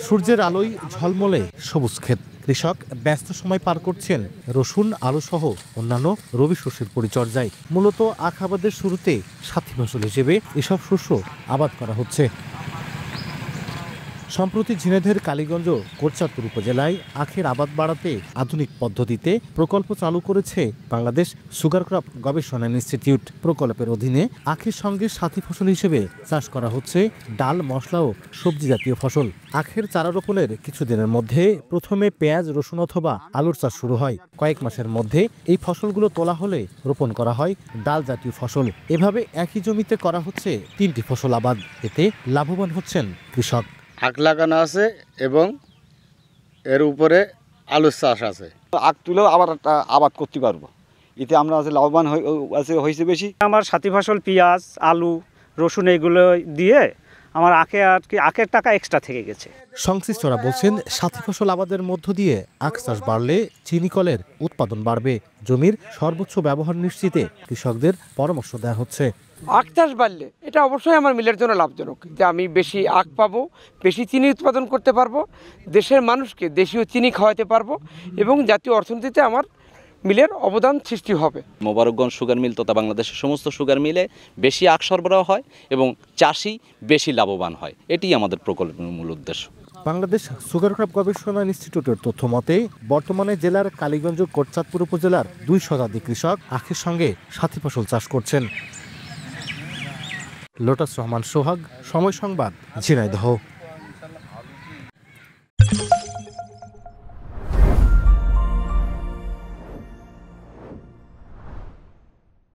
সূর্যের আলোয় ঝলমলে সবুজ ক্ষেত, কৃষক ব্যস্ত সময় পার করছেন রসুন, আলু সহ অন্যান্য রবি শস্যের পরিচর্যায়। মূলত আখ আবাদের শুরুতে সাথী ফসল হিসেবে এসব শস্য আবাদ করা হচ্ছে। সম্প্রতি ঝিনাইদহের কালীগঞ্জ কোটচাঁদপুর উপজেলায় আখের আবাদ বাড়াতে আধুনিক পদ্ধতিতে প্রকল্প চালু করেছে বাংলাদেশ সুগার ক্রপ গবেষণা ইনস্টিটিউট। প্রকল্পের অধীনে আখের সঙ্গে সাথী ফসল হিসেবে চাষ করা হচ্ছে ডাল, মশলা ও সবজি জাতীয় ফসল। আখের চারা রোপণের কিছুদিনের মধ্যে প্রথমে পেঁয়াজ, রসুন অথবা আলুর চাষ শুরু হয়। কয়েক মাসের মধ্যে এই ফসলগুলো তোলা হলে রোপণ করা হয় ডাল জাতীয় ফসল। এভাবে একই জমিতে করা হচ্ছে 3টি ফসল আবাদ। এতে লাভবান হচ্ছেন কৃষক। আখ লাগানো আছে এবং এর উপরে আলুর চাষ আছে। আখ তুলেও আবার একটা আবাদ করতে পারবো, এতে আমরা লাভবান হয়েছে বেশি। আমার সাথী ফসল পেঁয়াজ, আলু, রসুন এগুলো দিয়ে আমার আখের টাকা এক্সট্রা থেকে গেছে। সংশ্লিষ্টরা বলছেন সাথী ফসল আবাদের মধ্য দিয়ে আখ চাষ বাড়লে চিনি কলের উৎপাদন বাড়বে। জমির সর্বোচ্চ ব্যবহার নিশ্চিতে কৃষকদের পরামর্শ দেওয়া হচ্ছে। আখ চাষ বাড়লে এটা অবশ্যই আমার মিলের জন্য লাভজনক, যে আমি বেশি আখ পাবো, বেশি চিনি উৎপাদন করতে পারবো, দেশের মানুষকে দেশীয় চিনি খাওয়াতে পারবো এবং জাতীয় অর্থনীতিতে আমার মিলের অবদান সৃষ্টি হবে। মোবারকগঞ্জ সুগার মিল তথা বাংলাদেশের সমস্ত সুগার মিলে বেশি আখ সরবরাহ হয় এবং চাষি বেশি লাভবান হয়। এটি আমাদের প্রকল্পের মূল উদ্দেশ্য। বাংলাদেশ সুগার ক্রপ গবেষণা ইনস্টিটিউটের তথ্য মতে বর্তমানে জেলার কালীগঞ্জ কোটচাঁদপুর উপজেলার 2 শতাধিক কৃষক আখের সঙ্গে সাথী ফসল চাষ করছেন। লোটাস রহমান সোহাগ, সময় সংবাদ, ঝিনাইদহ।